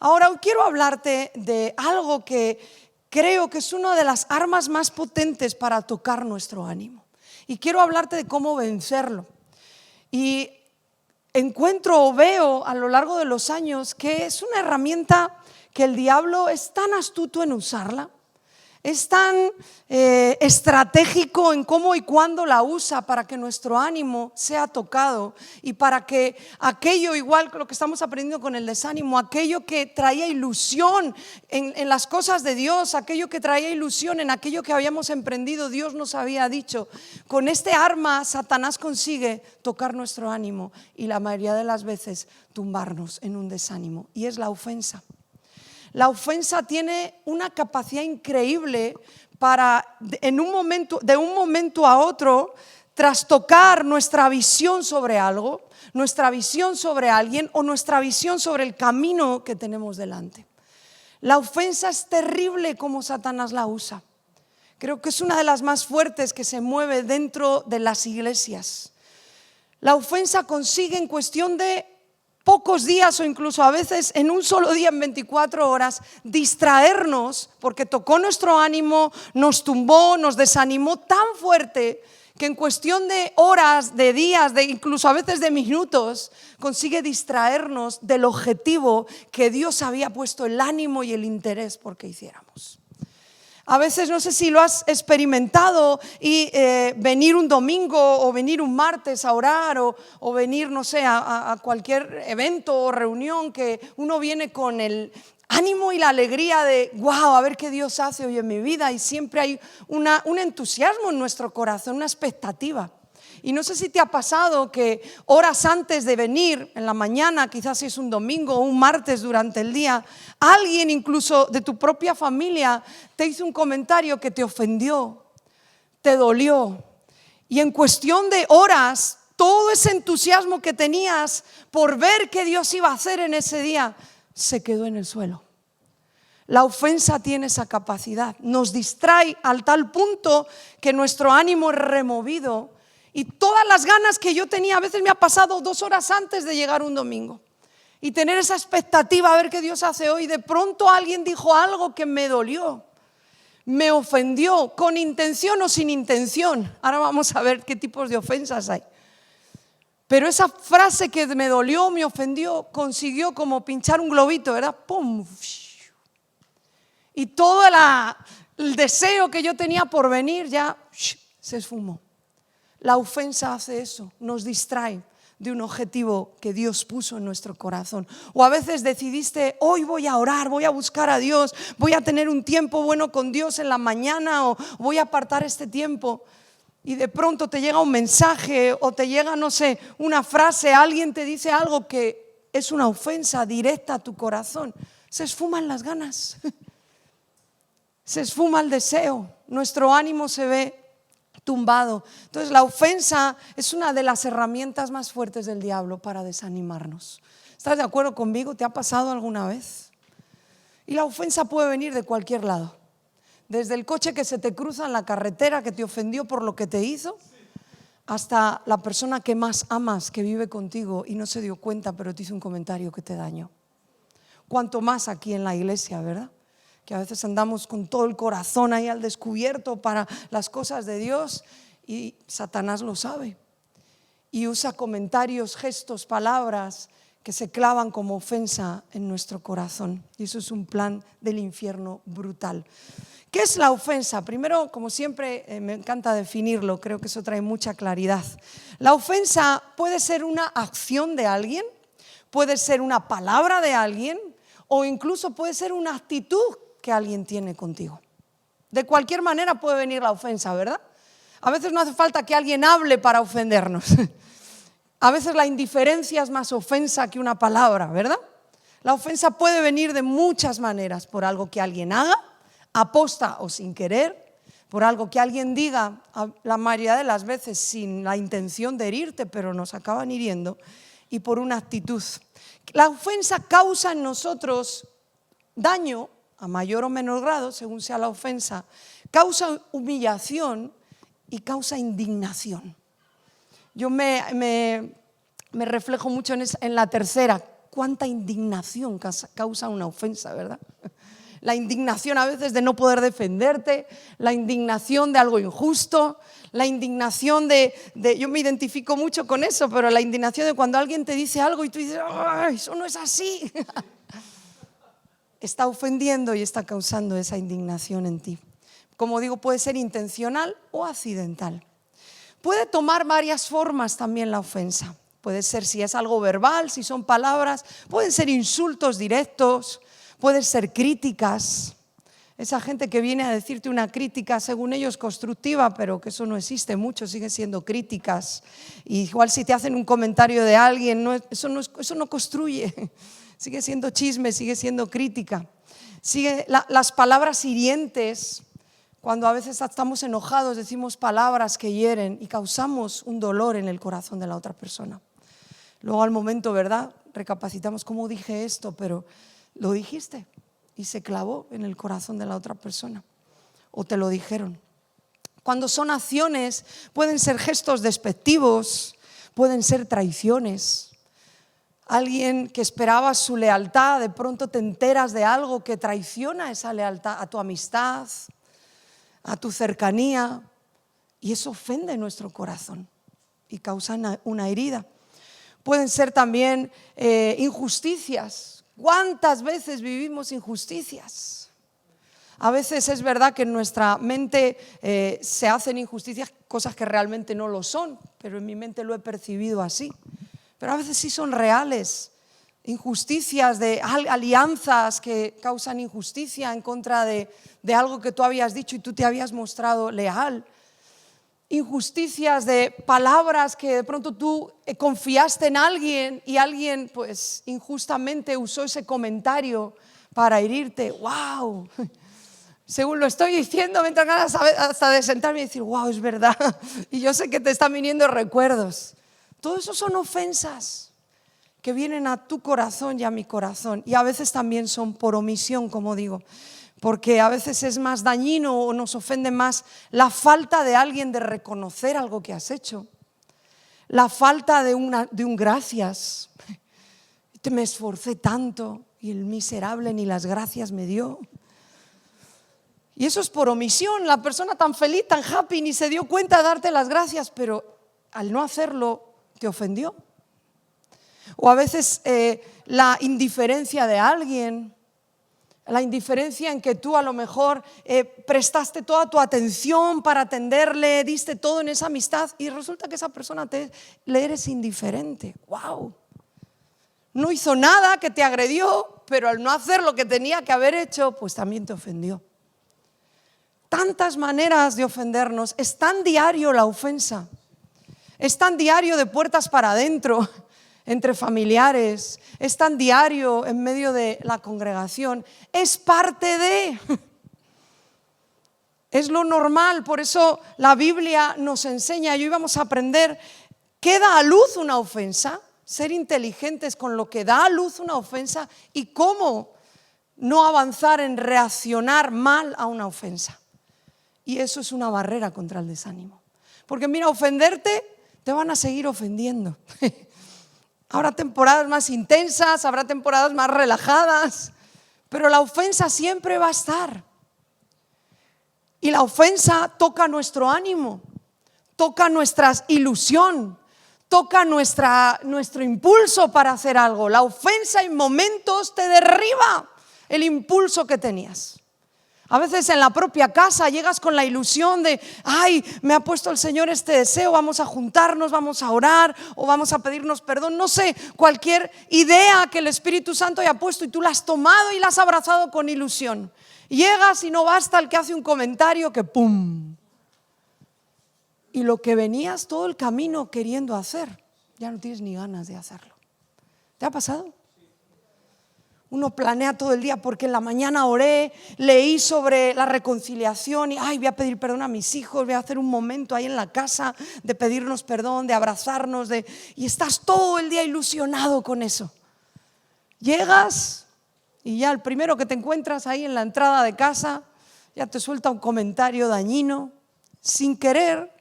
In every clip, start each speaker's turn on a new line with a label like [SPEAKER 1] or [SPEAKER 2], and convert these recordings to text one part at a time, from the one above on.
[SPEAKER 1] Ahora, hoy quiero hablarte de algo que creo que es una de las armas más potentes para tocar nuestro ánimo. Y quiero hablarte de cómo vencerlo. Y encuentro o veo a lo largo de los años que es una herramienta que el diablo es tan astuto en usarla, es tan estratégico en cómo y cuándo la usa para que nuestro ánimo sea tocado y para que aquello, igual que lo que estamos aprendiendo con el desánimo, aquello que traía ilusión en las cosas de Dios, aquello que traía ilusión en aquello que habíamos emprendido, Dios nos había dicho. Con este arma Satanás consigue tocar nuestro ánimo y la mayoría de las veces tumbarnos en un desánimo, y es la ofensa. La ofensa tiene una capacidad increíble para, de un momento a otro, trastocar nuestra visión sobre algo, nuestra visión sobre alguien o nuestra visión sobre el camino que tenemos delante. La ofensa es terrible como Satanás la usa. Creo que es una de las más fuertes que se mueve dentro de las iglesias. La ofensa consigue en cuestión de pocos días o incluso a veces en un solo día, en 24 horas, distraernos porque tocó nuestro ánimo, nos tumbó, nos desanimó tan fuerte que en cuestión de horas, de días, de incluso a veces de minutos, consigue distraernos del objetivo que Dios había puesto el ánimo y el interés por que hiciéramos. A veces no sé si lo has experimentado y venir un domingo o venir un martes a orar o venir, no sé, a cualquier evento o reunión que uno viene con el ánimo y la alegría de wow, a ver qué Dios hace hoy en mi vida, y siempre hay un entusiasmo en nuestro corazón, una expectativa. Y no sé si te ha pasado que horas antes de venir, en la mañana, quizás si es un domingo o un martes durante el día, alguien incluso de tu propia familia te hizo un comentario que te ofendió, te dolió. Y en cuestión de horas, todo ese entusiasmo que tenías por ver qué Dios iba a hacer en ese día, se quedó en el suelo. La ofensa tiene esa capacidad, nos distrae al tal punto que nuestro ánimo es removido. Y todas las ganas que yo tenía, a veces me ha pasado 2 horas antes de llegar un domingo y tener esa expectativa a ver qué Dios hace hoy. De pronto alguien dijo algo que me dolió, me ofendió, con intención o sin intención. Ahora vamos a ver qué tipos de ofensas hay. Pero esa frase que me dolió, me ofendió, consiguió como pinchar un globito, ¿verdad? ¡Pum! Y todo el deseo que yo tenía por venir ya se esfumó. La ofensa hace eso, nos distrae de un objetivo que Dios puso en nuestro corazón. O a veces decidiste, hoy voy a orar, voy a buscar a Dios, voy a tener un tiempo bueno con Dios en la mañana, o voy a apartar este tiempo. Y de pronto te llega un mensaje o te llega, no sé, una frase, alguien te dice algo que es una ofensa directa a tu corazón. Se esfuman las ganas, se esfuma el deseo, nuestro ánimo se ve tumbado. Entonces la ofensa es una de las herramientas más fuertes del diablo para desanimarnos. ¿Estás de acuerdo conmigo? ¿Te ha pasado alguna vez? Y la ofensa puede venir de cualquier lado. Desde el coche que se te cruza en la carretera que te ofendió por lo que te hizo, hasta la persona que más amas, que vive contigo y no se dio cuenta, pero te hizo un comentario que te dañó. Cuanto más aquí en la iglesia, ¿verdad? Que a veces andamos con todo el corazón ahí al descubierto para las cosas de Dios, y Satanás lo sabe y usa comentarios, gestos, palabras que se clavan como ofensa en nuestro corazón, y eso es un plan del infierno brutal. ¿Qué es la ofensa? Primero, como siempre, me encanta definirlo, creo que eso trae mucha claridad. La ofensa puede ser una acción de alguien, puede ser una palabra de alguien, o incluso puede ser una actitud que alguien tiene contigo. De cualquier manera puede venir la ofensa, ¿verdad? A veces no hace falta que alguien hable para ofendernos. A veces la indiferencia es más ofensa que una palabra, ¿verdad? La ofensa puede venir de muchas maneras, por algo que alguien haga, aposta o sin querer, por algo que alguien diga, la mayoría de las veces sin la intención de herirte, pero nos acaban hiriendo, y por una actitud. La ofensa causa en nosotros daño, a mayor o menor grado, según sea la ofensa, causa humillación y causa indignación. Yo me reflejo mucho en la tercera. cuánta indignación causa una ofensa, ¿verdad? La indignación a veces de no poder defenderte, la indignación de algo injusto, la indignación yo me identifico mucho con eso, pero la indignación de cuando alguien te dice algo y tú dices, ¡ay, eso no es así! Está ofendiendo y está causando esa indignación en ti. Como digo, puede ser intencional o accidental. Puede tomar varias formas también la ofensa. Puede ser si es algo verbal, si son palabras, pueden ser insultos directos, pueden ser críticas. Esa gente que viene a decirte una crítica, según ellos constructiva, pero que eso no existe mucho, siguen siendo críticas. Y igual si te hacen un comentario de alguien, eso no construye, sigue siendo chisme, sigue siendo crítica. Las palabras hirientes. Cuando a veces estamos enojados, decimos palabras que hieren y causamos un dolor en el corazón de la otra persona. Luego al momento, ¿verdad? Recapacitamos, ¿cómo dije esto? Pero lo dijiste y se clavó en el corazón de la otra persona. O te lo dijeron. Cuando son acciones, pueden ser gestos despectivos, pueden ser traiciones. Alguien que esperaba su lealtad, de pronto te enteras de algo que traiciona esa lealtad a tu amistad, a tu cercanía, y eso ofende nuestro corazón y causa una herida. Pueden ser también injusticias. ¿Cuántas veces vivimos injusticias? A veces es verdad que en nuestra mente se hacen injusticias, cosas que realmente no lo son, pero en mi mente lo he percibido así. Pero a veces sí son reales. Injusticias de alianzas que causan injusticia en contra de algo que tú habías dicho y tú te habías mostrado leal. Injusticias de palabras que de pronto tú confiaste en alguien y alguien pues injustamente usó ese comentario para herirte. ¡Wow! Según lo estoy diciendo, me entran ganas hasta de sentarme y decir, ¡wow! Es verdad. Y yo sé que te están viniendo recuerdos. Todo eso son ofensas que vienen a tu corazón y a mi corazón, y a veces también son por omisión, como digo, porque a veces es más dañino o nos ofende más la falta de alguien de reconocer algo que has hecho, la falta de un gracias. Me esforcé tanto y el miserable ni las gracias me dio. Y eso es por omisión. La persona tan feliz, tan happy, ni se dio cuenta de darte las gracias, pero al no hacerlo te ofendió. O a veces la indiferencia de alguien, la indiferencia en que tú a lo mejor prestaste toda tu atención para atenderle, diste todo en esa amistad y resulta que esa persona le eres indiferente. ¡Wow! No hizo nada, que te agredió, pero al no hacer lo que tenía que haber hecho, pues también te ofendió. Tantas maneras de ofendernos. Es tan diario la ofensa. Es tan diario de puertas para adentro, entre familiares, es tan diario en medio de la congregación, es parte de, es lo normal. Por eso la Biblia nos enseña, y hoy vamos a aprender qué da a luz una ofensa, ser inteligentes con lo que da a luz una ofensa y cómo no avanzar en reaccionar mal a una ofensa. Y eso es una barrera contra el desánimo, porque mira, ofenderte te van a seguir ofendiendo. Habrá temporadas más intensas, habrá temporadas más relajadas, pero la ofensa siempre va a estar. Y la ofensa toca nuestro ánimo, toca nuestra ilusión, toca nuestro impulso para hacer algo. La ofensa en momentos te derriba el impulso que tenías. A veces en la propia casa llegas con la ilusión de, ay, me ha puesto el Señor este deseo, vamos a juntarnos, vamos a orar o vamos a pedirnos perdón, no sé, cualquier idea que el Espíritu Santo haya puesto y tú la has tomado y la has abrazado con ilusión. Llegas y no basta el que hace un comentario que ¡pum! Y lo que venías todo el camino queriendo hacer, ya no tienes ni ganas de hacerlo. ¿Te ha pasado? Uno planea todo el día porque en la mañana oré, leí sobre la reconciliación y ay, voy a pedir perdón a mis hijos, voy a hacer un momento ahí en la casa de pedirnos perdón, de abrazarnos, y estás todo el día ilusionado con eso. Llegas y ya el primero que te encuentras ahí en la entrada de casa ya te suelta un comentario dañino, sin querer,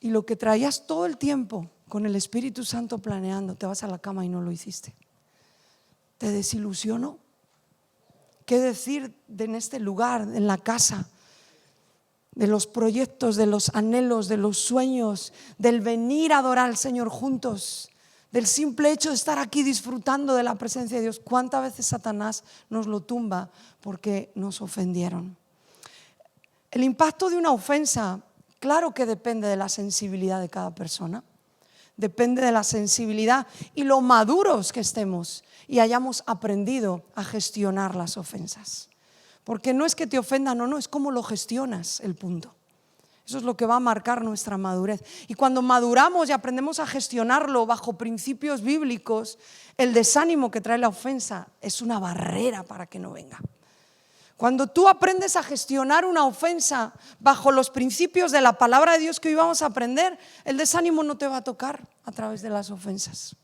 [SPEAKER 1] y lo que traías todo el tiempo con el Espíritu Santo planeando, te vas a la cama y no lo hiciste. ¿Te desilusionó? ¿Qué decir en este lugar, en la casa? De los proyectos, de los anhelos, de los sueños, del venir a adorar al Señor juntos, del simple hecho de estar aquí disfrutando de la presencia de Dios. ¿Cuántas veces Satanás nos lo tumba porque nos ofendieron? El impacto de una ofensa, claro que depende de la sensibilidad de cada persona. Depende de la sensibilidad y lo maduros que estemos y hayamos aprendido a gestionar las ofensas. Porque no es que te ofendan o no, es cómo lo gestionas, el punto. Eso es lo que va a marcar nuestra madurez. Y cuando maduramos y aprendemos a gestionarlo bajo principios bíblicos, el desánimo que trae la ofensa es una barrera para que no venga. Cuando tú aprendes a gestionar una ofensa bajo los principios de la palabra de Dios que hoy vamos a aprender, el desánimo no te va a tocar a través de las ofensas.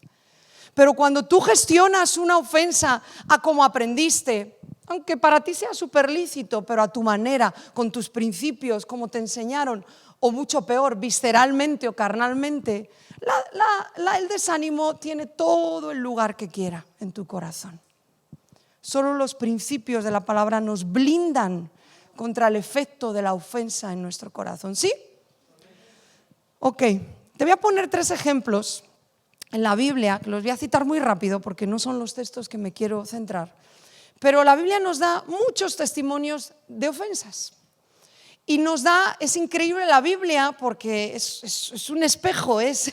[SPEAKER 1] Pero cuando tú gestionas una ofensa a como aprendiste, aunque para ti sea súper lícito, pero a tu manera, con tus principios, como te enseñaron, o mucho peor, visceralmente o carnalmente, el desánimo tiene todo el lugar que quiera en tu corazón. Solo los principios de la palabra nos blindan contra el efecto de la ofensa en nuestro corazón. ¿Sí? Ok, te voy a poner 3 ejemplos en la Biblia, que los voy a citar muy rápido porque no son los textos que me quiero centrar. Pero la Biblia nos da muchos testimonios de ofensas. Y es increíble la Biblia porque es un espejo, es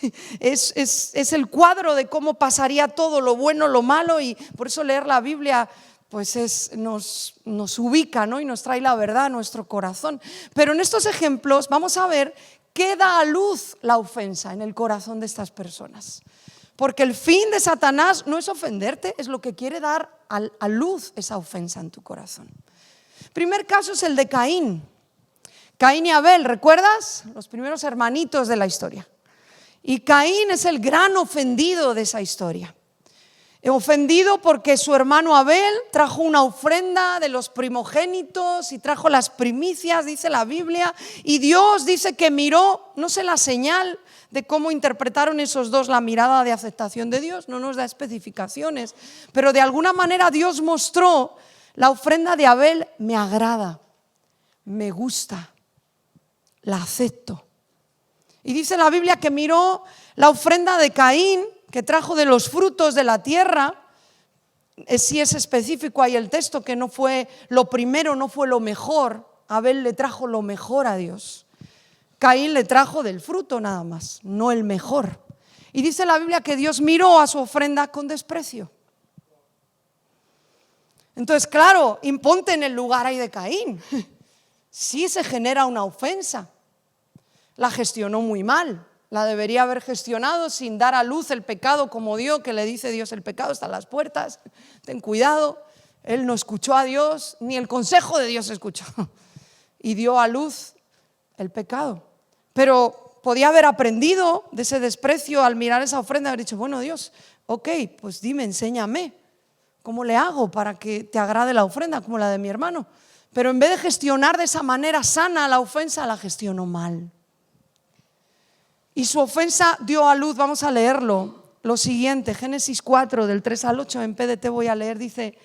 [SPEAKER 1] el cuadro de cómo pasaría todo, lo bueno, lo malo, y por eso leer la Biblia pues nos ubica, ¿no? Y nos trae la verdad a nuestro corazón. Pero en estos ejemplos vamos a ver qué da a luz la ofensa en el corazón de estas personas. Porque el fin de Satanás no es ofenderte, es lo que quiere dar a luz esa ofensa en tu corazón. Primer caso es el de Caín. Caín y Abel, ¿recuerdas? Los primeros hermanitos de la historia. Y Caín es el gran ofendido de esa historia. Ofendido porque su hermano Abel trajo una ofrenda de los primogénitos y trajo las primicias, dice la Biblia. Y Dios dice que miró, no sé la señal de cómo interpretaron esos dos la mirada de aceptación de Dios, no nos da especificaciones. Pero de alguna manera Dios mostró, la ofrenda de Abel me agrada, me gusta. La acepto. Y dice la Biblia que miró la ofrenda de Caín, que trajo de los frutos de la tierra. Si es específico ahí el texto, que no fue lo primero, no fue lo mejor. Abel le trajo lo mejor a Dios. Caín le trajo del fruto nada más, no el mejor. Y dice la Biblia que Dios miró a su ofrenda con desprecio. Entonces, claro, imponte en el lugar ahí de Caín. Sí se genera una ofensa. La gestionó muy mal, la debería haber gestionado sin dar a luz el pecado como Dios, que le dice Dios: el pecado está a las puertas, ten cuidado. Él no escuchó a Dios, ni el consejo de Dios escuchó, y dio a luz el pecado. Pero podía haber aprendido de ese desprecio al mirar esa ofrenda, haber dicho: bueno, Dios, ok, pues dime, enséñame cómo le hago para que te agrade la ofrenda como la de mi hermano. Pero en vez de gestionar de esa manera sana la ofensa, la gestionó mal. Y su ofensa dio a luz, vamos a leerlo, lo siguiente, Génesis 4, del 3 al 8, en PDT voy a leer, dice: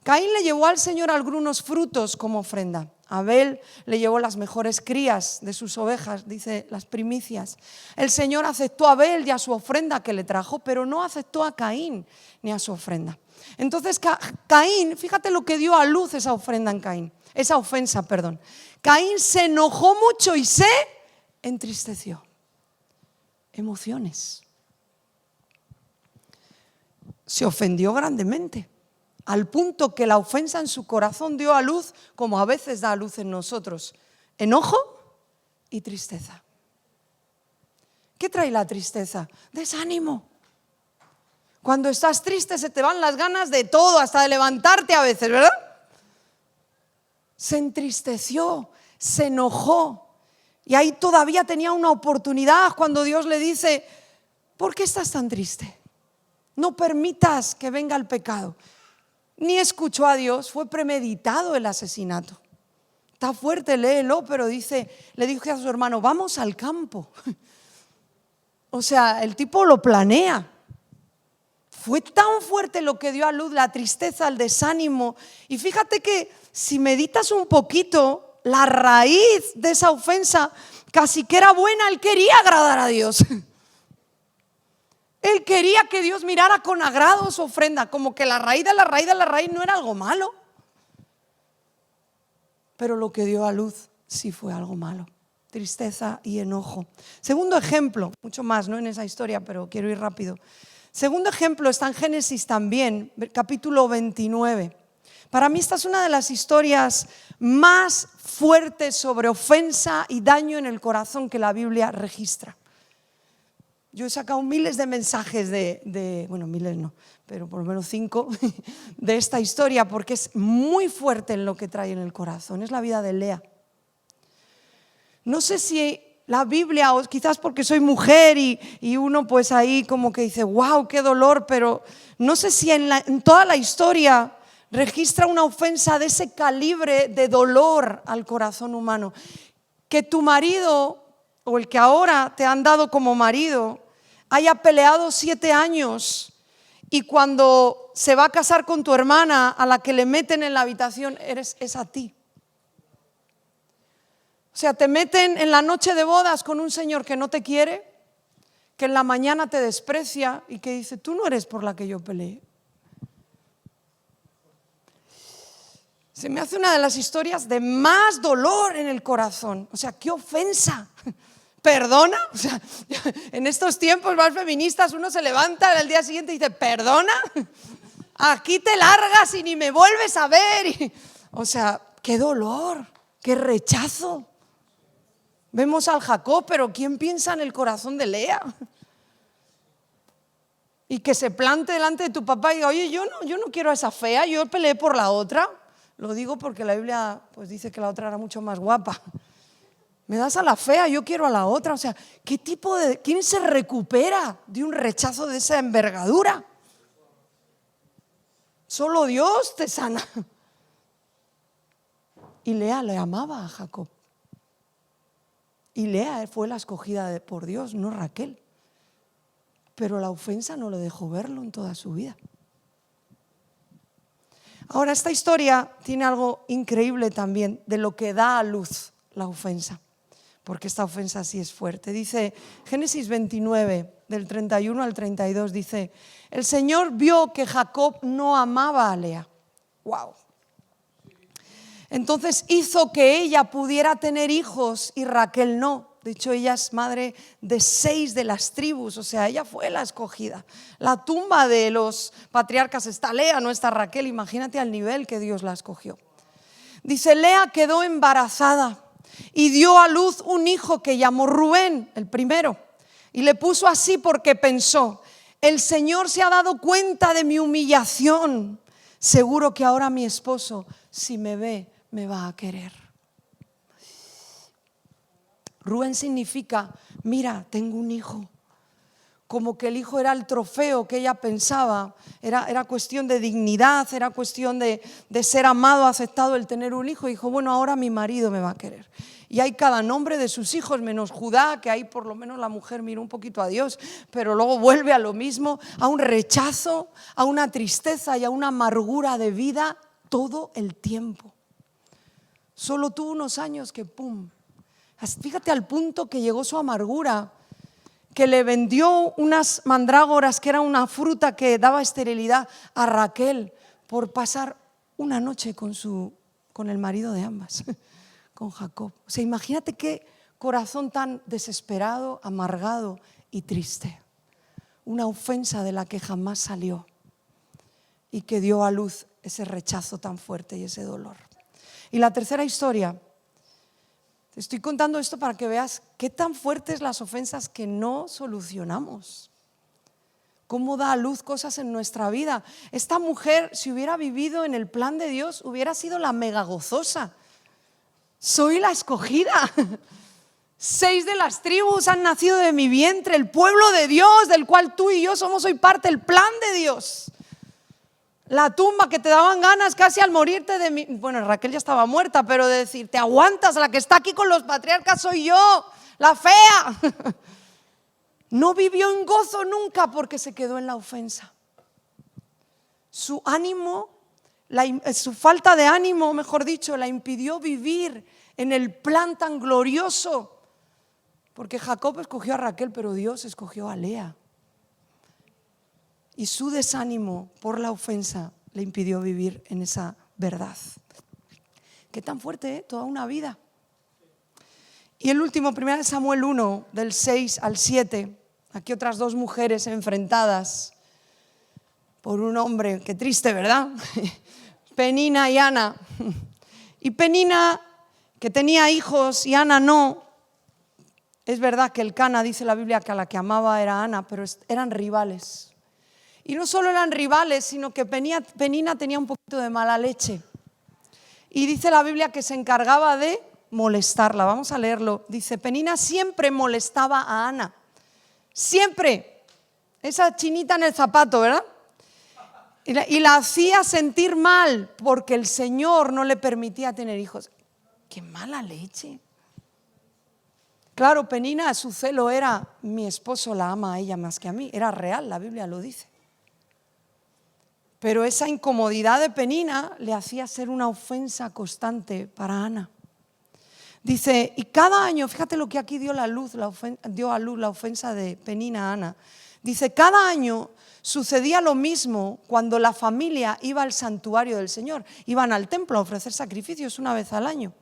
[SPEAKER 1] Caín le llevó al Señor algunos frutos como ofrenda. Abel le llevó las mejores crías de sus ovejas, dice, las primicias. El Señor aceptó a Abel y a su ofrenda que le trajo, pero no aceptó a Caín ni a su ofrenda. Entonces Caín, fíjate lo que dio a luz esa ofrenda en Caín, esa ofensa, perdón. Caín se enojó mucho y se entristeció. Emociones. Se ofendió grandemente, al punto que la ofensa en su corazón dio a luz, como a veces da a luz en nosotros, enojo y tristeza. ¿Qué trae la tristeza? Desánimo. Cuando estás triste se te van las ganas de todo, hasta de levantarte a veces, ¿verdad? Se entristeció, se enojó. Y ahí todavía tenía una oportunidad cuando Dios le dice: ¿por qué estás tan triste? No permitas que venga el pecado. Ni escuchó a Dios, fue premeditado el asesinato. Está fuerte, léelo, pero dice, le dijo a su hermano: vamos al campo. O sea, el tipo lo planea. Fue tan fuerte lo que dio a luz, la tristeza, el desánimo. Y fíjate que si meditas un poquito, la raíz de esa ofensa casi que era buena. Él quería agradar a Dios. Él quería que Dios mirara con agrado su ofrenda, como que la raíz de la raíz de la raíz no era algo malo. Pero lo que dio a luz sí fue algo malo, tristeza y enojo. Segundo ejemplo, mucho más, ¿no?, en esa historia, pero quiero ir rápido. Segundo ejemplo está en Génesis también, capítulo 29. Para mí esta es una de las historias más fuertes sobre ofensa y daño en el corazón que la Biblia registra. Yo he sacado miles de mensajes bueno, miles no, pero por lo menos 5 de esta historia, porque es muy fuerte en lo que trae en el corazón. Es la vida de Lea. No sé si la Biblia, o quizás porque soy mujer y uno pues ahí como que dice, wow, qué dolor, pero no sé si en toda la historia registra una ofensa de ese calibre de dolor al corazón humano. Que tu marido, o el que ahora te han dado como marido, haya peleado 7 años y cuando se va a casar con tu hermana, a la que le meten en la habitación, es a ti. O sea, te meten en la noche de bodas con un señor que no te quiere, que en la mañana te desprecia y que dice, tú no eres por la que yo peleé. Se me hace una de las historias de más dolor en el corazón. O sea, qué ofensa. ¿Perdona? O sea, en estos tiempos más feministas uno se levanta al día siguiente y dice, ¿perdona? Aquí te largas y ni me vuelves a ver. O sea, qué dolor, qué rechazo. Vemos al Jacob, pero ¿quién piensa en el corazón de Lea? Y que se plante delante de tu papá y diga, oye, yo no quiero a esa fea, yo peleé por la otra. Lo digo porque la Biblia pues dice que la otra era mucho más guapa. Me das a la fea, yo quiero a la otra. O sea, ¿quién se recupera de un rechazo de esa envergadura? Solo Dios te sana. Y Lea le amaba a Jacob. Y Lea fue la escogida por Dios, no Raquel. Pero la ofensa no le dejó verlo en toda su vida. Ahora, esta historia tiene algo increíble también de lo que da a luz la ofensa, porque esta ofensa sí es fuerte. Dice Génesis 29, del 31 al 32, dice, el Señor vio que Jacob no amaba a Lea. ¡Wow! Entonces hizo que ella pudiera tener hijos y Raquel no. De hecho, ella es madre de 6 de las tribus, o sea, ella fue la escogida. La tumba de los patriarcas está Lea, no está Raquel. Imagínate al nivel que Dios la escogió. Dice, Lea quedó embarazada y dio a luz un hijo que llamó Rubén, el primero. Y le puso así porque pensó, el Señor se ha dado cuenta de mi humillación. Seguro que ahora mi esposo, si me ve, me va a querer. Rubén significa, mira, tengo un hijo. Como que el hijo era el trofeo que ella pensaba, era cuestión de dignidad, era cuestión de ser amado, aceptado el tener un hijo. Y dijo, bueno, ahora mi marido me va a querer. Y hay cada nombre de sus hijos, menos Judá, que ahí por lo menos la mujer mira un poquito a Dios, pero luego vuelve a lo mismo, a un rechazo, a una tristeza y a una amargura de vida todo el tiempo. Solo tuvo unos años que pum. Fíjate al punto que llegó su amargura, que le vendió unas mandrágoras, que era una fruta que daba esterilidad, a Raquel por pasar una noche con el marido de ambas, con Jacob. O sea, imagínate qué corazón tan desesperado, amargado y triste. Una ofensa de la que jamás salió y que dio a luz ese rechazo tan fuerte y ese dolor. Y la tercera historia. Te estoy contando esto para que veas qué tan fuertes las ofensas que no solucionamos. Cómo da a luz cosas en nuestra vida. Esta mujer, si hubiera vivido en el plan de Dios, hubiera sido la mega gozosa. Soy la escogida. 6 de las tribus han nacido de mi vientre, el pueblo de Dios, del cual tú y yo somos hoy parte, el plan de Dios. La tumba que te daban ganas casi al morirte de mí. Bueno, Raquel ya estaba muerta, pero de decir, te aguantas, la que está aquí con los patriarcas soy yo, la fea. No vivió en gozo nunca porque se quedó en la ofensa. Su ánimo, su falta de ánimo, mejor dicho, la impidió vivir en el plan tan glorioso. Porque Jacob escogió a Raquel, pero Dios escogió a Lea. Y su desánimo por la ofensa le impidió vivir en esa verdad. Qué tan fuerte, ¿eh? Toda una vida. Y el último, 1 Samuel 1, del 6 al 7. Aquí otras dos mujeres enfrentadas por un hombre. Qué triste, ¿verdad? Penina y Ana. Y Penina, que tenía hijos, y Ana no. Es verdad que el Cana, dice la Biblia, que a la que amaba era Ana, pero eran rivales. Y no solo eran rivales, sino que Penina tenía un poquito de mala leche. Y dice la Biblia que se encargaba de molestarla. Vamos a leerlo. Dice, Penina siempre molestaba a Ana. Siempre. Esa chinita en el zapato, ¿verdad? Y la hacía sentir mal porque el Señor no le permitía tener hijos. ¡Qué mala leche! Claro, Penina, su celo era, mi esposo la ama a ella más que a mí. Era real, la Biblia lo dice. Pero esa incomodidad de Penina le hacía ser una ofensa constante para Ana. Dice, y cada año, fíjate lo que aquí dio a luz la ofensa de Penina a Ana. Dice, cada año sucedía lo mismo cuando la familia iba al santuario del Señor. Iban al templo a ofrecer sacrificios una vez al año.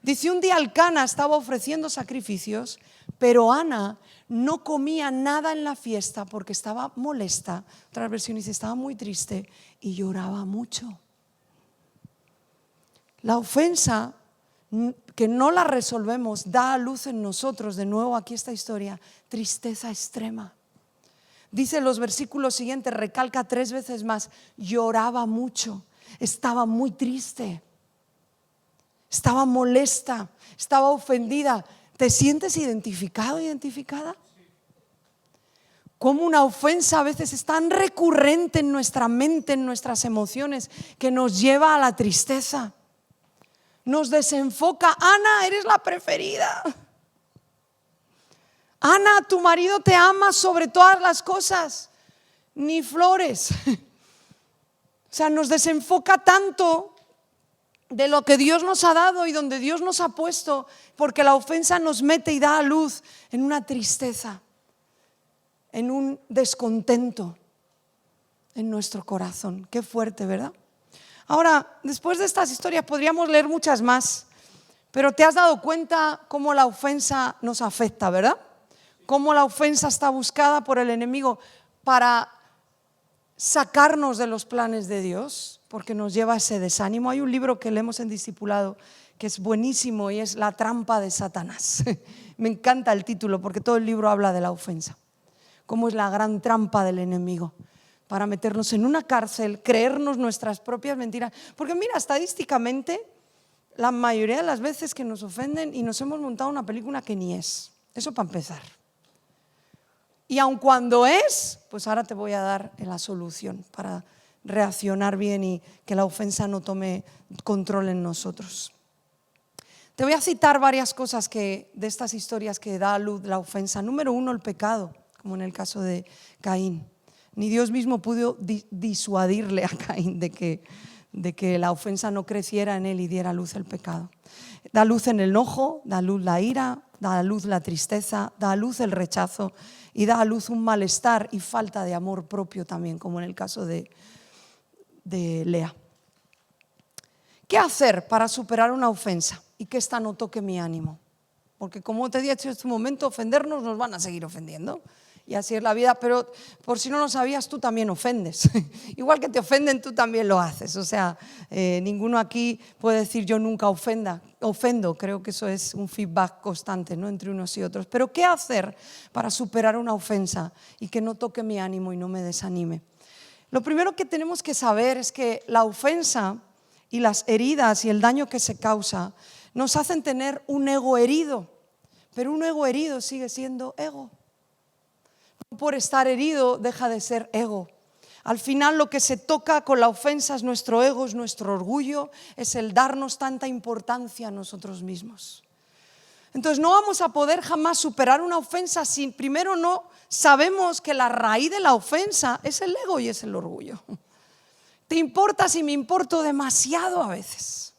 [SPEAKER 1] Dice, un día el Cana estaba ofreciendo sacrificios, pero Ana no comía nada en la fiesta porque estaba molesta. Otra versión dice, estaba muy triste y lloraba mucho. La ofensa que no la resolvemos da a luz en nosotros, de nuevo aquí esta historia, tristeza extrema. Dice los versículos siguientes, recalca 3 veces más, lloraba mucho, estaba muy triste, estaba molesta, estaba ofendida. ¿Te sientes identificado, identificada? Como una ofensa a veces es tan recurrente en nuestra mente, en nuestras emociones, que nos lleva a la tristeza. Nos desenfoca. Ana, eres la preferida. Ana, tu marido te ama sobre todas las cosas, ni flores. O sea, nos desenfoca tanto de lo que Dios nos ha dado y donde Dios nos ha puesto, porque la ofensa nos mete y da a luz en una tristeza, en un descontento en nuestro corazón. Qué fuerte, ¿verdad? Ahora, después de estas historias podríamos leer muchas más, pero te has dado cuenta cómo la ofensa nos afecta, ¿verdad? Cómo la ofensa está buscada por el enemigo para sacarnos de los planes de Dios, porque nos lleva a ese desánimo. Hay un libro que leemos en discipulado que es buenísimo y es La trampa de Satanás. Me encanta el título porque todo el libro habla de la ofensa, cómo es la gran trampa del enemigo para meternos en una cárcel, creernos nuestras propias mentiras. Porque mira, estadísticamente, la mayoría de las veces que nos ofenden y nos hemos montado una película que ni es. Eso para empezar. Y aun cuando es, pues ahora te voy a dar la solución para reaccionar bien y que la ofensa no tome control en nosotros. Te voy a citar varias cosas de estas historias que da a luz la ofensa. Número 1, el pecado, como en el caso de Caín. Ni Dios mismo pudo disuadirle a Caín de que la ofensa no creciera en él y diera luz el pecado. Da luz en el enojo, da luz la ira, da a luz la tristeza, da a luz el rechazo y da a luz un malestar y falta de amor propio también, como en el caso de Lea. ¿Qué hacer para superar una ofensa y que esta no toque mi ánimo? Porque como te he dicho en este momento, ofendernos nos van a seguir ofendiendo. Y así es la vida, pero por si no lo sabías, tú también ofendes. Igual que te ofenden, tú también lo haces. O sea, ninguno aquí puede decir yo nunca ofendo. Creo que eso es un feedback constante, ¿no? Entre unos y otros. Pero ¿qué hacer para superar una ofensa y que no toque mi ánimo y no me desanime? Lo primero que tenemos que saber es que la ofensa y las heridas y el daño que se causa nos hacen tener un ego herido. Pero un ego herido sigue siendo ego. Por estar herido deja de ser ego. Al final lo que se toca con la ofensa es nuestro ego, es nuestro orgullo, es el darnos tanta importancia a nosotros mismos. Entonces no vamos a poder jamás superar una ofensa si primero no sabemos que la raíz de la ofensa es el ego y es el orgullo. Te importa si me importo demasiado a veces.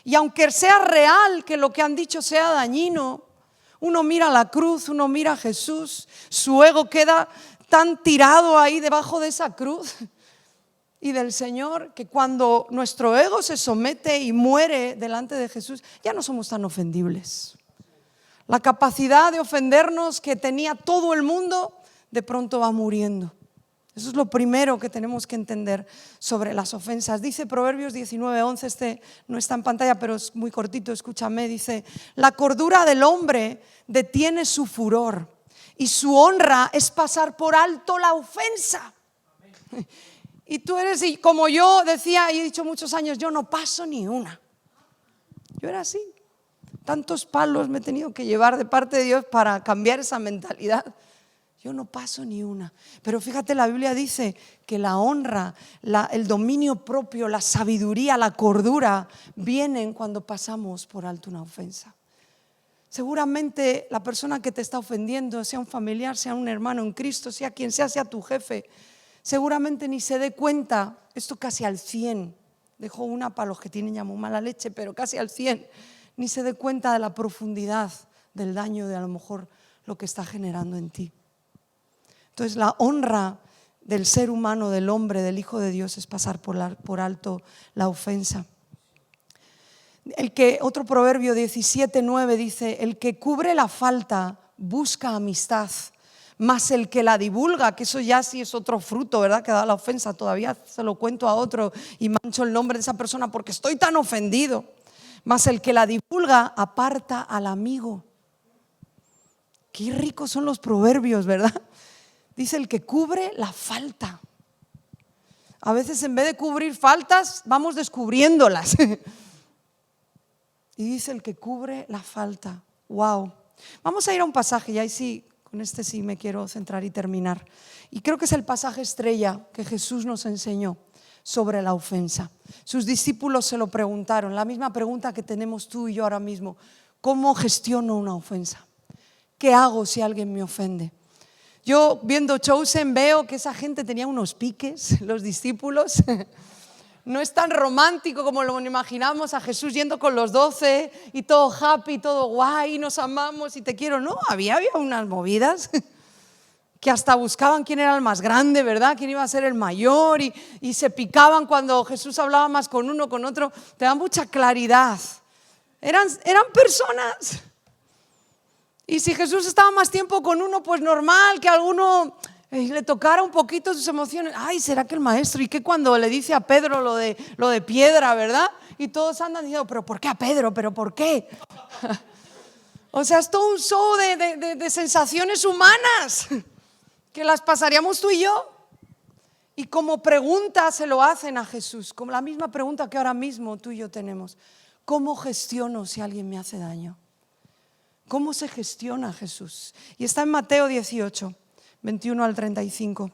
[SPEAKER 1] Y aunque sea real que lo que han dicho sea dañino, uno mira la cruz, uno mira a Jesús, su ego queda tan tirado ahí debajo de esa cruz y del Señor, que cuando nuestro ego se somete y muere delante de Jesús, ya no somos tan ofendibles. La capacidad de ofendernos que tenía todo el mundo, de pronto va muriendo. Eso es lo primero que tenemos que entender sobre las ofensas. Dice Proverbios 19:11, este no está en pantalla, pero es muy cortito, escúchame. Dice: la cordura del hombre detiene su furor y su honra es pasar por alto la ofensa. Y tú eres, y como yo decía y he dicho muchos años, yo no paso ni una. Yo era así. Tantos palos me he tenido que llevar de parte de Dios para cambiar esa mentalidad. Yo no paso ni una. Pero fíjate, la Biblia dice que la honra, el dominio propio, la sabiduría, la cordura vienen cuando pasamos por alto una ofensa. Seguramente la persona que te está ofendiendo, sea un familiar, sea un hermano en Cristo, sea quien sea tu jefe, seguramente ni se dé cuenta, esto casi al 100, dejo una para los que tienen ya muy mala leche, pero casi al 100, ni se dé cuenta de la profundidad del daño de a lo mejor lo que está generando en ti. Entonces la honra del ser humano, del hombre, del Hijo de Dios es pasar por alto la ofensa. Otro Proverbio 17:9 dice: el que cubre la falta busca amistad, mas el que la divulga, que eso ya sí es otro fruto, ¿verdad?, que da la ofensa, todavía se lo cuento a otro y mancho el nombre de esa persona porque estoy tan ofendido. Mas el que la divulga aparta al amigo. Qué ricos son los proverbios, ¿verdad? Dice: el que cubre la falta. A veces en vez de cubrir faltas, vamos descubriéndolas. Y dice: el que cubre la falta. Wow. Vamos a ir a un pasaje, y ahí sí, con este sí me quiero centrar y terminar. Y creo que es el pasaje estrella que Jesús nos enseñó sobre la ofensa. Sus discípulos se lo preguntaron, la misma pregunta que tenemos tú y yo ahora mismo: ¿cómo gestiono una ofensa? ¿Qué hago si alguien me ofende? Yo viendo Chosen veo que esa gente tenía unos piques, los discípulos. No es tan romántico como lo imaginamos, a Jesús yendo con los 12 y todo happy, todo guay, nos amamos y te quiero. No, había unas movidas que hasta buscaban quién era el más grande, ¿verdad?, quién iba a ser el mayor, y se picaban cuando Jesús hablaba más con uno, con otro. Te da mucha claridad. Eran personas. Y si Jesús estaba más tiempo con uno, pues normal que a alguno le tocara un poquito sus emociones. Ay, ¿será que el maestro? Y que cuando le dice a Pedro lo de piedra, ¿verdad? Y todos andan diciendo: ¿pero por qué a Pedro? ¿Pero por qué? O sea, es todo un show de sensaciones humanas que las pasaríamos tú y yo. Y como pregunta se lo hacen a Jesús, como la misma pregunta que ahora mismo tú y yo tenemos: ¿cómo gestiono si alguien me hace daño? ¿Cómo se gestiona, Jesús? Y está en Mateo 18, 21 al 35,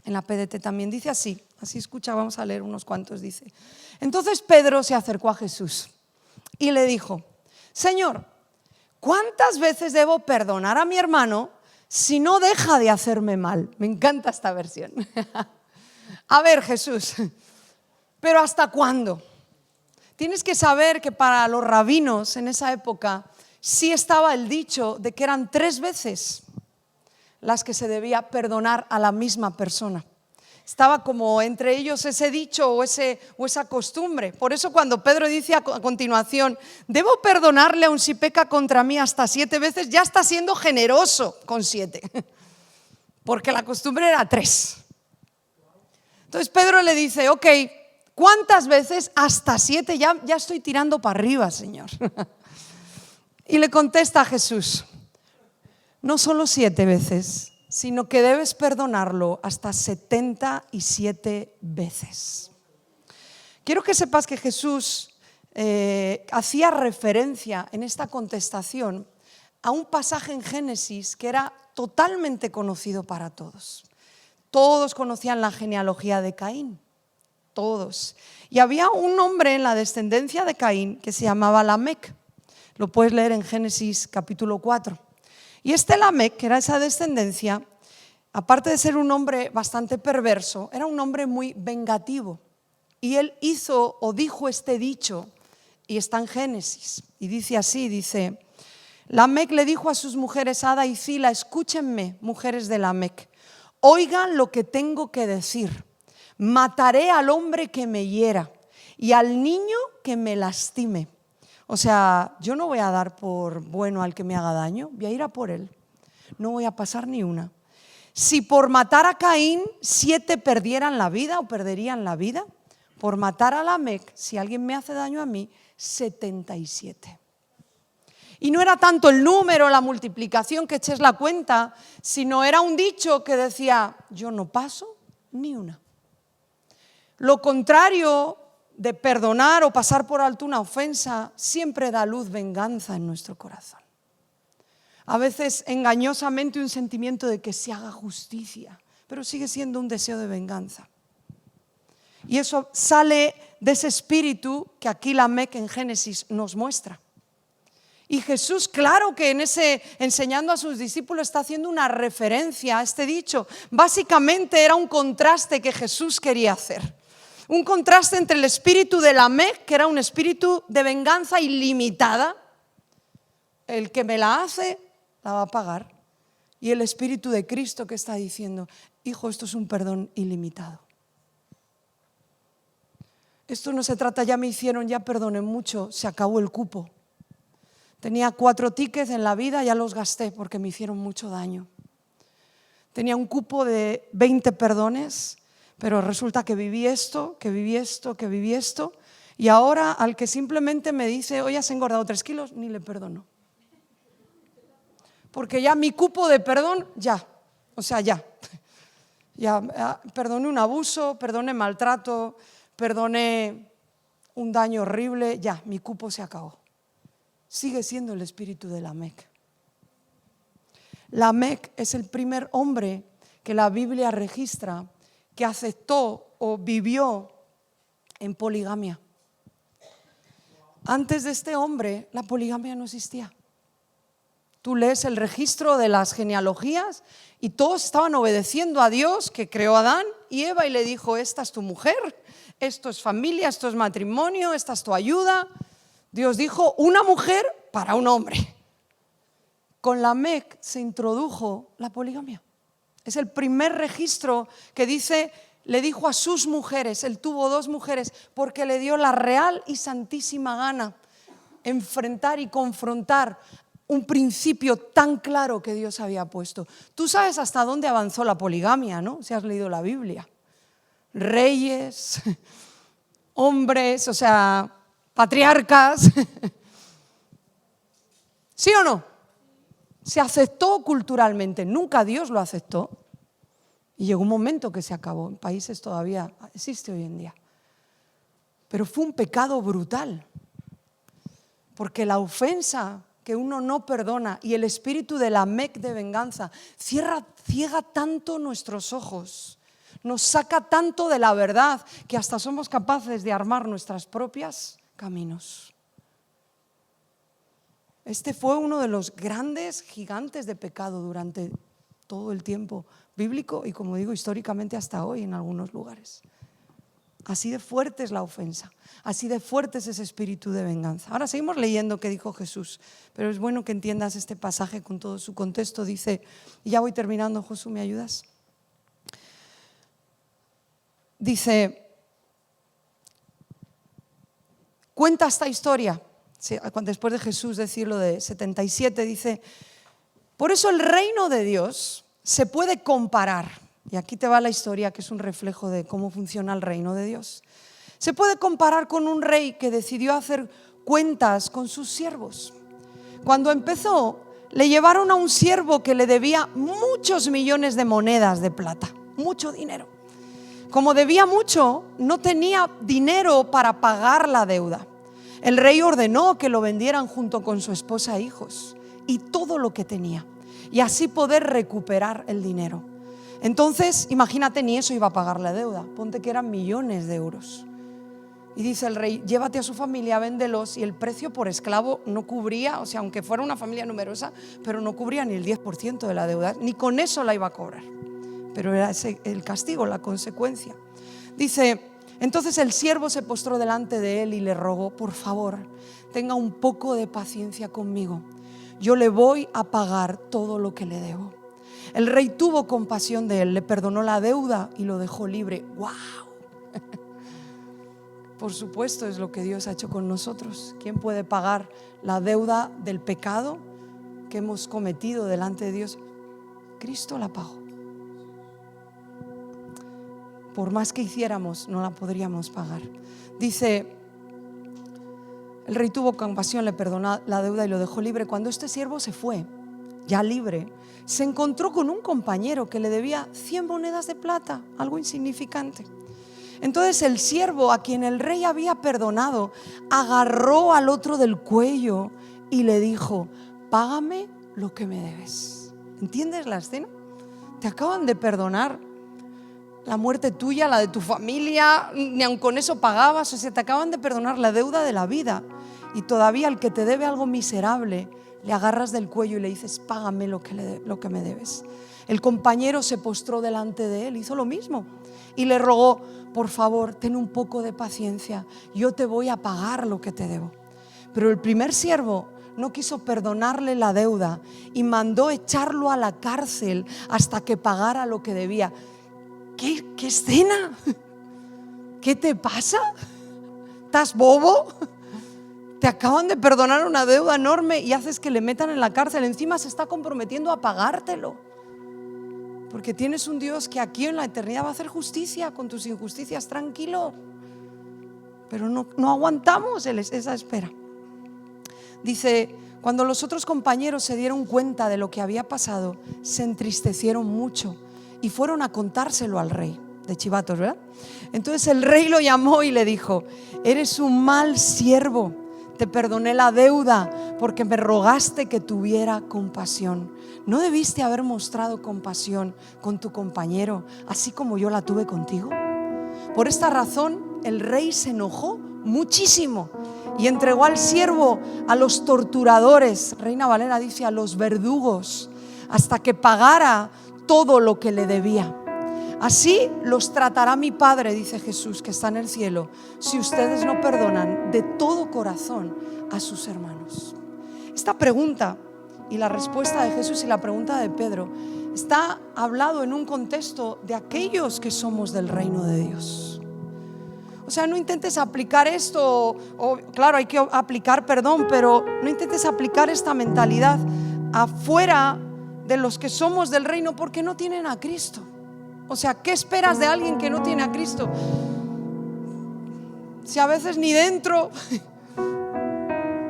[SPEAKER 1] en la PDT también. Dice así escucha, vamos a leer unos cuantos. Dice: entonces Pedro se acercó a Jesús y le dijo: Señor, ¿cuántas veces debo perdonar a mi hermano si no deja de hacerme mal? Me encanta esta versión. A ver, Jesús, ¿pero hasta cuándo? Tienes que saber que para los rabinos en esa época sí estaba el dicho de que eran 3 veces las que se debía perdonar a la misma persona. Estaba como entre ellos ese dicho o esa costumbre. Por eso cuando Pedro dice a continuación: debo perdonarle aun si peca contra mí hasta 7 veces, ya está siendo generoso con 7, porque la costumbre era 3. Entonces Pedro le dice: ok, ¿cuántas veces? Hasta 7, ya estoy tirando para arriba, Señor. Y le contesta a Jesús: no solo 7 veces, sino que debes perdonarlo hasta 77 veces. Quiero que sepas que Jesús hacía referencia en esta contestación a un pasaje en Génesis que era totalmente conocido para todos. Todos conocían la genealogía de Caín, todos. Y había un hombre en la descendencia de Caín que se llamaba Lamec. Lo puedes leer en Génesis capítulo 4. Y este Lamec, que era esa descendencia, aparte de ser un hombre bastante perverso, era un hombre muy vengativo. Y él hizo o dijo este dicho, y está en Génesis, y dice así, dice: Lamec le dijo a sus mujeres Ada y Zila: escúchenme, mujeres de Lamec, oigan lo que tengo que decir. Mataré al hombre que me hiera y al niño que me lastime. O sea, yo no voy a dar por bueno al que me haga daño, voy a ir a por él. No voy a pasar ni una. Si por matar a Caín 7 perdieran la vida o perderían la vida, por matar a Lamec, si alguien me hace daño a mí, 77. Y no era tanto el número, la multiplicación, que eches la cuenta, sino era un dicho que decía: yo no paso ni una. Lo contrario de perdonar o pasar por alto una ofensa siempre da luz venganza en nuestro corazón. A veces engañosamente un sentimiento de que se haga justicia, pero sigue siendo un deseo de venganza. Y eso sale de ese espíritu que aquí Lamec en Génesis nos muestra. Y Jesús, claro que en ese enseñando a sus discípulos está haciendo una referencia a este dicho. Básicamente era un contraste que Jesús quería hacer. Un contraste entre el espíritu de Lamec, que era un espíritu de venganza ilimitada, el que me la hace la va a pagar, y el espíritu de Cristo que está diciendo: hijo, esto es un perdón ilimitado. Esto no se trata, ya me hicieron, ya perdoné mucho, se acabó el cupo. Tenía 4 tickets en la vida, ya los gasté porque me hicieron mucho daño. Tenía un cupo de 20 perdones, pero resulta que viví esto, y ahora al que simplemente me dice: hoy has engordado 3 kilos, ni le perdono. Porque ya mi cupo de perdón, ya perdoné un abuso, perdoné maltrato, perdoné un daño horrible, ya, mi cupo se acabó. Sigue siendo el espíritu de Lamec. Lamec es el primer hombre que la Biblia registra que aceptó o vivió en poligamia. Antes de este hombre, la poligamia no existía. Tú lees el registro de las genealogías y todos estaban obedeciendo a Dios, que creó a Adán y Eva, y le dijo: esta es tu mujer, esto es familia, esto es matrimonio, esta es tu ayuda. Dios dijo: una mujer para un hombre. Con Lamec se introdujo la poligamia. Es el primer registro que dice: le dijo a sus mujeres, él tuvo 2 mujeres, porque le dio la real y santísima gana enfrentar y confrontar un principio tan claro que Dios había puesto. Tú sabes hasta dónde avanzó la poligamia, ¿no? Si has leído la Biblia. Reyes, hombres, o sea, patriarcas. ¿Sí o no? Se aceptó culturalmente, nunca Dios lo aceptó. Y llegó un momento que se acabó. En países todavía existe hoy en día. Pero fue un pecado brutal. Porque la ofensa que uno no perdona y el espíritu de Lamec de venganza ciega tanto nuestros ojos, nos saca tanto de la verdad que hasta somos capaces de armar nuestros propios caminos. Este fue uno de los grandes gigantes de pecado durante todo el tiempo bíblico y, como digo, históricamente hasta hoy en algunos lugares. Así de fuerte es la ofensa, así de fuerte es ese espíritu de venganza. Ahora seguimos leyendo qué dijo Jesús, pero es bueno que entiendas este pasaje con todo su contexto. Dice, y ya voy terminando, Josu, ¿me ayudas? Dice, cuenta esta historia, después de Jesús decirlo de 77, dice, por eso el reino de Dios se puede comparar. Y aquí te va la historia, que es un reflejo de cómo funciona el reino de Dios. Se puede comparar con un rey que decidió hacer cuentas con sus siervos. Cuando empezó, le llevaron a un siervo que le debía muchos millones de monedas de plata, mucho dinero. Como debía mucho, no tenía dinero para pagar la deuda. El rey ordenó que lo vendieran junto con su esposa e hijos y todo lo que tenía, y así poder recuperar el dinero. Entonces, imagínate, ni eso iba a pagar la deuda. Ponte que eran millones de euros. Y dice el rey: llévate a su familia, véndelos. Y el precio por esclavo no cubría, o sea, aunque fuera una familia numerosa, pero no cubría ni el 10% de la deuda, ni con eso la iba a cobrar. Pero era el castigo, la consecuencia. Dice: entonces el siervo se postró delante de él y le rogó: por favor, tenga un poco de paciencia conmigo, yo le voy a pagar todo lo que le debo. El rey tuvo compasión de él, le perdonó la deuda y lo dejó libre. ¡Wow! Por supuesto, es lo que Dios ha hecho con nosotros. ¿Quién puede pagar la deuda del pecado que hemos cometido delante de Dios? Cristo la pagó. Por más que hiciéramos, no la podríamos pagar. Dice: el rey tuvo compasión, le perdonó la deuda y lo dejó libre. Cuando este siervo se fue, ya libre, se encontró con un compañero que le debía 100 monedas de plata, algo insignificante. Entonces el siervo, a quien el rey había perdonado, agarró al otro del cuello y le dijo: págame lo que me debes. ¿Entiendes la escena? Te acaban de perdonar la muerte tuya, la de tu familia, ni aun con eso pagabas. O sea, te acaban de perdonar la deuda de la vida, y todavía al que te debe algo miserable le agarras del cuello y le dices: págame lo que me debes. El compañero se postró delante de él, hizo lo mismo y le rogó: por favor, ten un poco de paciencia, yo te voy a pagar lo que te debo. Pero el primer siervo no quiso perdonarle la deuda y mandó echarlo a la cárcel hasta que pagara lo que debía. ¿Qué escena? ¿Qué te pasa? ¿Estás bobo? Te acaban de perdonar una deuda enorme y haces que le metan en la cárcel. Encima se está comprometiendo a pagártelo, porque tienes un Dios que aquí en la eternidad va a hacer justicia con tus injusticias. Tranquilo. Pero no aguantamos esa espera. Dice: cuando los otros compañeros se dieron cuenta de lo que había pasado, se entristecieron mucho y fueron a contárselo al rey. De chivatos, ¿verdad? Entonces el rey lo llamó y le dijo: eres un mal siervo, te perdoné la deuda porque me rogaste que tuviera compasión. ¿No debiste haber mostrado compasión con tu compañero así como yo la tuve contigo? Por esta razón el rey se enojó muchísimo y entregó al siervo a los torturadores, Reina Valera dice a los verdugos, hasta que pagara todo lo que le debía. Así los tratará mi Padre, dice Jesús, que está en el cielo, si ustedes no perdonan de todo corazón a sus hermanos. Esta pregunta y la respuesta de Jesús y la pregunta de Pedro está hablado en un contexto de aquellos que somos del reino de Dios. O sea, no intentes aplicar esto, claro, hay que aplicar perdón, pero no intentes aplicar esta mentalidad afuera de los que somos del reino, porque no tienen a Cristo. O sea, ¿qué esperas de alguien que no tiene a Cristo? Si a veces ni dentro.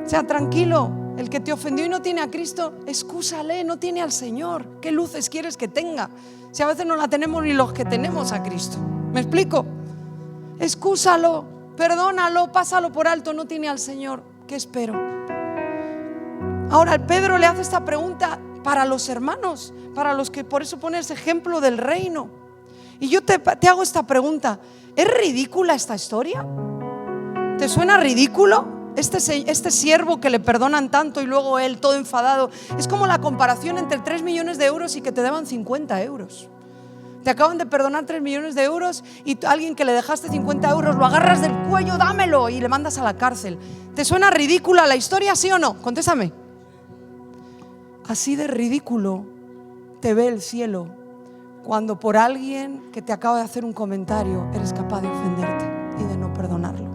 [SPEAKER 1] O sea, tranquilo, el que te ofendió y no tiene a Cristo, excúsale, no tiene al Señor. ¿Qué luces quieres que tenga? Si a veces no la tenemos ni los que tenemos a Cristo. ¿Me explico? Excúsalo, perdónalo, pásalo por alto, no tiene al Señor. ¿Qué espero? Ahora el Pedro le hace esta pregunta para los hermanos, para los que por eso pone ese ejemplo del reino. Y yo te hago esta pregunta: ¿es ridícula esta historia? ¿Te suena ridículo? Este siervo que le perdonan tanto y luego él todo enfadado. Es como la comparación entre 3 millones de euros y que te deban 50 euros. Te acaban de perdonar 3 millones de euros y alguien que le dejaste 50 euros lo agarras del cuello, dámelo, y le mandas a la cárcel. ¿Te suena ridícula la historia, sí o no? Contéstame. Así de ridículo te ve el cielo cuando por alguien que te acaba de hacer un comentario eres capaz de ofenderte y de no perdonarlo.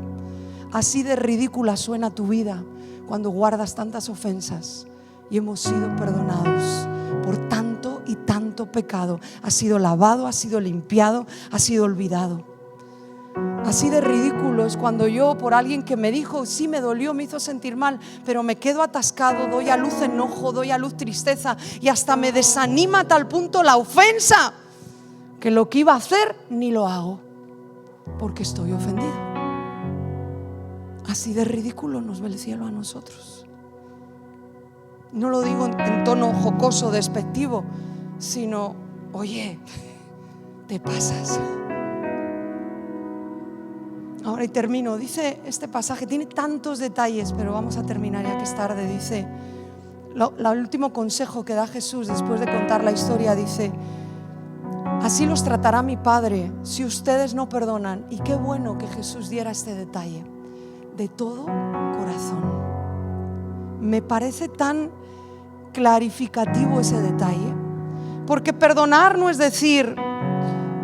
[SPEAKER 1] Así de ridícula suena tu vida cuando guardas tantas ofensas y hemos sido perdonados por tanto y tanto pecado. Ha sido lavado, ha sido limpiado, ha sido olvidado. Así de ridículo es cuando yo, por alguien que me dijo, sí me dolió, me hizo sentir mal, pero me quedo atascado, doy a luz enojo, doy a luz tristeza y hasta me desanima a tal punto la ofensa que lo que iba a hacer ni lo hago porque estoy ofendido. Así de ridículo nos ve el cielo a nosotros. No lo digo en tono jocoso, despectivo, sino: oye, te pasas. Ahora y termino. Dice este pasaje, tiene tantos detalles, pero vamos a terminar ya que es tarde. Dice, el último consejo que da Jesús después de contar la historia, dice: así los tratará mi Padre si ustedes no perdonan. Y qué bueno que Jesús diera este detalle, de todo corazón. Me parece tan clarificativo ese detalle, porque perdonar no es decir,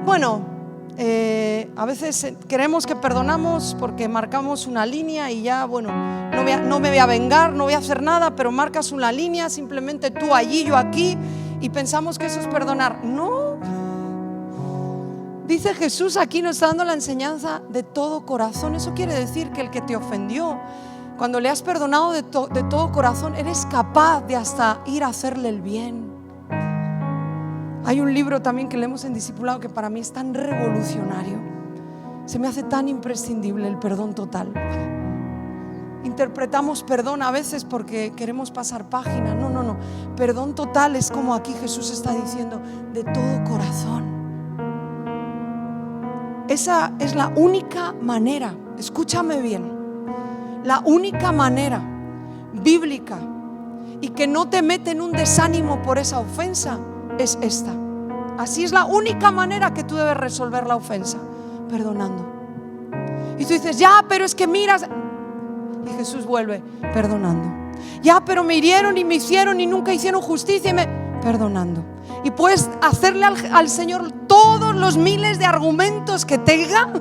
[SPEAKER 1] bueno, a veces creemos que perdonamos porque marcamos una línea y ya, bueno, no me voy a vengar, no voy a hacer nada, pero marcas una línea, simplemente tú allí, yo aquí, y pensamos que eso es perdonar. No, dice Jesús aquí, nos está dando la enseñanza de todo corazón. Eso quiere decir que el que te ofendió, cuando le has perdonado de todo corazón, eres capaz de hasta ir a hacerle el bien. Hay un libro también que leemos en Discipulado que para mí es tan revolucionario, se me hace tan imprescindible: el perdón total. Interpretamos perdón a veces porque queremos pasar página. No, perdón total es como aquí Jesús está diciendo, de todo corazón. Esa es la única manera, escúchame bien, la única manera bíblica y que no te mete en un desánimo por esa ofensa es esta. Así es la única manera que tú debes resolver la ofensa: perdonando. Y tú dices, ya, pero es que miras, y Jesús vuelve: perdonando. Ya, pero me hirieron y me hicieron y nunca hicieron justicia, perdonando. Y puedes hacerle al Señor todos los miles de argumentos que tenga,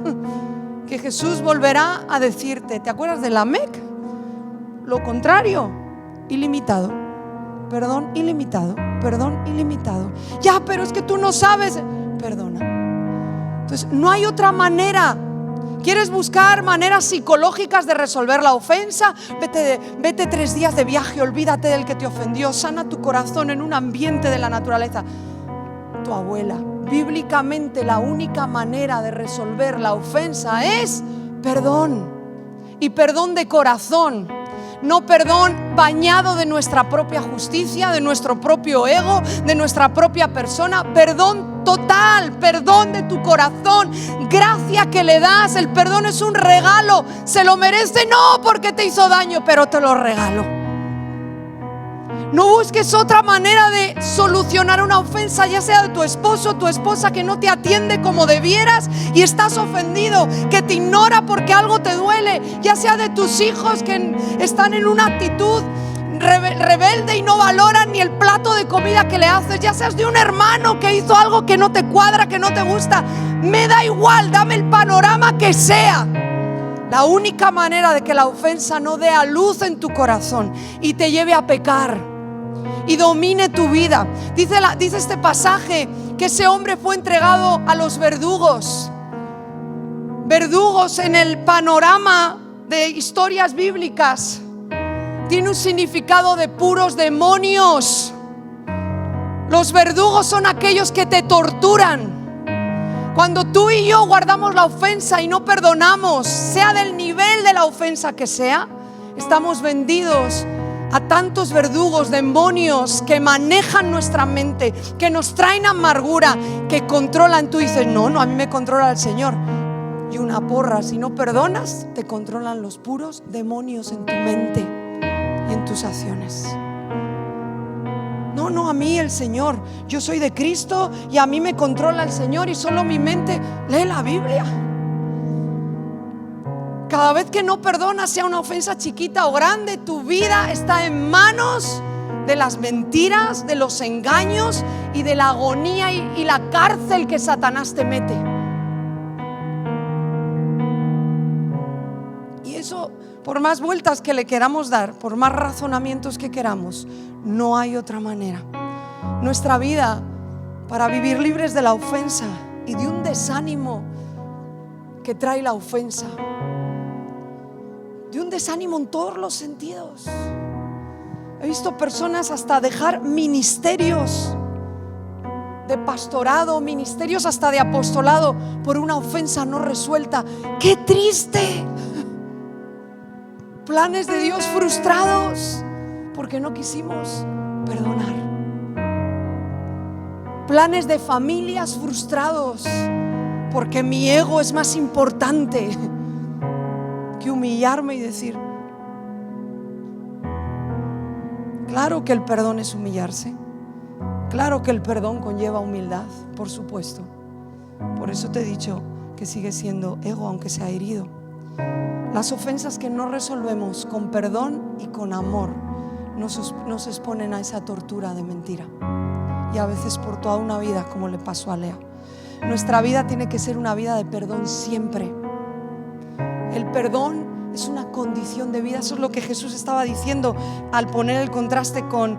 [SPEAKER 1] que Jesús volverá a decirte. ¿Te acuerdas de Lamec? Lo contrario, ilimitado. Perdón ilimitado, perdón ilimitado. Ya, pero es que tú no sabes. Perdona. Entonces, no hay otra manera. ¿Quieres buscar maneras psicológicas de resolver la ofensa? Vete 3 días de viaje, olvídate del que te ofendió, sana tu corazón en un ambiente de la naturaleza. Tu abuela. Bíblicamente, la única manera de resolver la ofensa es perdón. Y perdón de corazón. No perdón bañado de nuestra propia justicia, de nuestro propio ego, de nuestra propia persona. Perdón total, perdón de tu corazón, gracia que le das. El perdón es un regalo. ¿Se lo merece? No, porque te hizo daño, pero te lo regalo. No busques otra manera de solucionar una ofensa, ya sea de tu esposo o tu esposa que no te atiende como debieras y estás ofendido, que te ignora porque algo te duele, ya sea de tus hijos que están en una actitud rebelde y no valoran ni el plato de comida que le haces, ya seas de un hermano que hizo algo que no te cuadra, que no te gusta. Me da igual, dame el panorama que sea. La única manera de que la ofensa no dé a luz en tu corazón y te lleve a pecar y domine tu vida. Dice este pasaje que ese hombre fue entregado a los verdugos. Verdugos en el panorama de historias bíblicas tiene un significado de puros demonios. Los verdugos son aquellos que te torturan. Cuando tú y yo guardamos la ofensa y no perdonamos, sea del nivel de la ofensa que sea, estamos vendidos a tantos verdugos, demonios que manejan nuestra mente, que nos traen amargura, que controlan. Tú dices, no, a mí me controla el Señor. Y una porra, si no perdonas, te controlan los puros demonios en tu mente y en tus acciones. No, a mí el Señor, yo soy de Cristo y a mí me controla el Señor y solo mi mente. Lee la Biblia. Cada vez que no perdonas, sea una ofensa chiquita o grande, tu vida está en manos de las mentiras, de los engaños y de la agonía y la cárcel que Satanás te mete. Y eso, por más vueltas que le queramos dar, por más razonamientos que queramos, no hay otra manera. Nuestra vida, para vivir libres de la ofensa y de un desánimo que trae la ofensa, de un desánimo en todos los sentidos. He visto personas hasta dejar ministerios de pastorado, ministerios hasta de apostolado por una ofensa no resuelta. ¡Qué triste! Planes de Dios frustrados porque no quisimos perdonar. Planes de familias frustrados porque mi ego es más importante que humillarme y decir, claro que el perdón es humillarse, claro que el perdón conlleva humildad, por supuesto. Por eso te he dicho que sigue siendo ego aunque sea herido. Las ofensas que no resolvemos con perdón y con amor nos exponen a esa tortura de mentira, y a veces por toda una vida, como le pasó a Lea. Nuestra vida tiene que ser una vida de perdón siempre. El perdón es una condición de vida. Eso es lo que Jesús estaba diciendo al poner el contraste con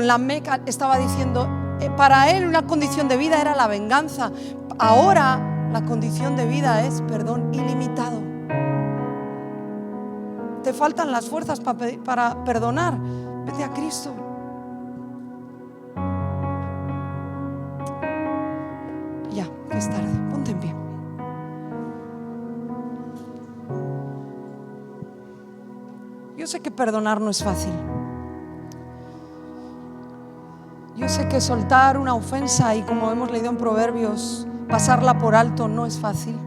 [SPEAKER 1] la Meca. Estaba diciendo, para él una condición de vida era la venganza. Ahora la condición de vida es perdón ilimitado. Te faltan las fuerzas para perdonar. Vete a Cristo. Ya, que es tarde. Ponte en pie. Yo sé que perdonar no es fácil. Yo sé que soltar una ofensa y, como hemos leído en Proverbios, pasarla por alto no es fácil.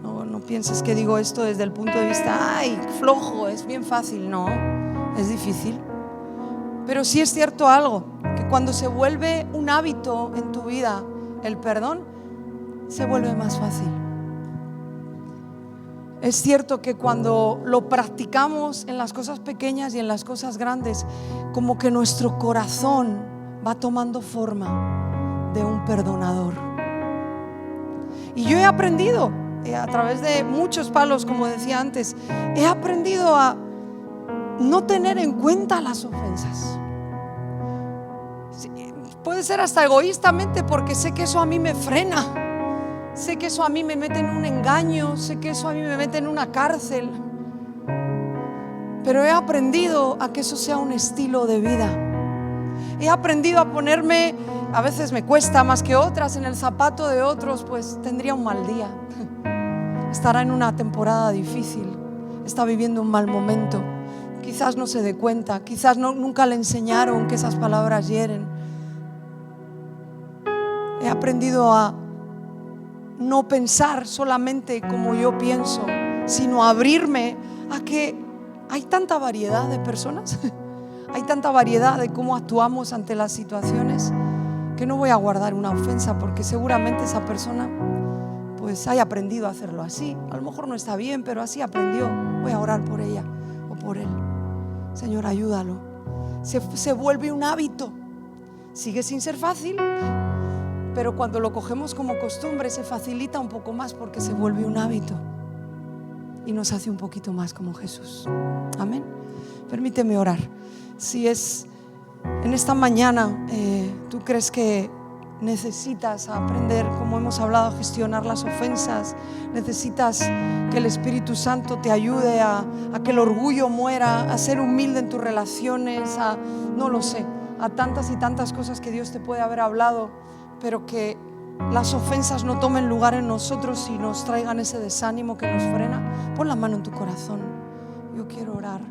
[SPEAKER 1] No pienses que digo esto desde el punto de vista, ay, flojo, es bien fácil. No, es difícil. Pero sí es cierto algo, que cuando se vuelve un hábito en tu vida, el perdón se vuelve más fácil. Es cierto que cuando lo practicamos en las cosas pequeñas y en las cosas grandes, como que nuestro corazón va tomando forma de un perdonador. Y yo he aprendido a través de muchos palos, como decía antes, he aprendido a no tener en cuenta las ofensas. Puede ser hasta egoístamente, porque sé que eso a mí me frena. Sé que eso a mí me mete en un engaño, sé que eso a mí me mete en una cárcel. Pero he aprendido a que eso sea un estilo de vida. He aprendido a ponerme, a veces me cuesta más que otras, en el zapato de otros, pues tendría un mal día. Estará en una temporada difícil, está viviendo un mal momento. Quizás no se dé cuenta, quizás nunca le enseñaron que esas palabras hieren. He aprendido a no pensar solamente como yo pienso, sino abrirme a que hay tanta variedad de personas, hay tanta variedad de cómo actuamos ante las situaciones, que no voy a guardar una ofensa porque seguramente esa persona pues haya aprendido a hacerlo así. A lo mejor no está bien, pero así aprendió. Voy a orar por ella o por él. Señor, ayúdalo. Se vuelve un hábito. Sigue sin ser fácil, pero cuando lo cogemos como costumbre se facilita un poco más, porque se vuelve un hábito y nos hace un poquito más como Jesús. Amén. Permíteme orar. Si es en esta mañana, tú crees que necesitas aprender, como hemos hablado, a gestionar las ofensas, necesitas que el Espíritu Santo te ayude a que el orgullo muera, a ser humilde en tus relaciones, no lo sé, a tantas y tantas cosas que Dios te puede haber hablado, pero que las ofensas no tomen lugar en nosotros y nos traigan ese desánimo que nos frena. Pon la mano en tu corazón. Yo quiero orar.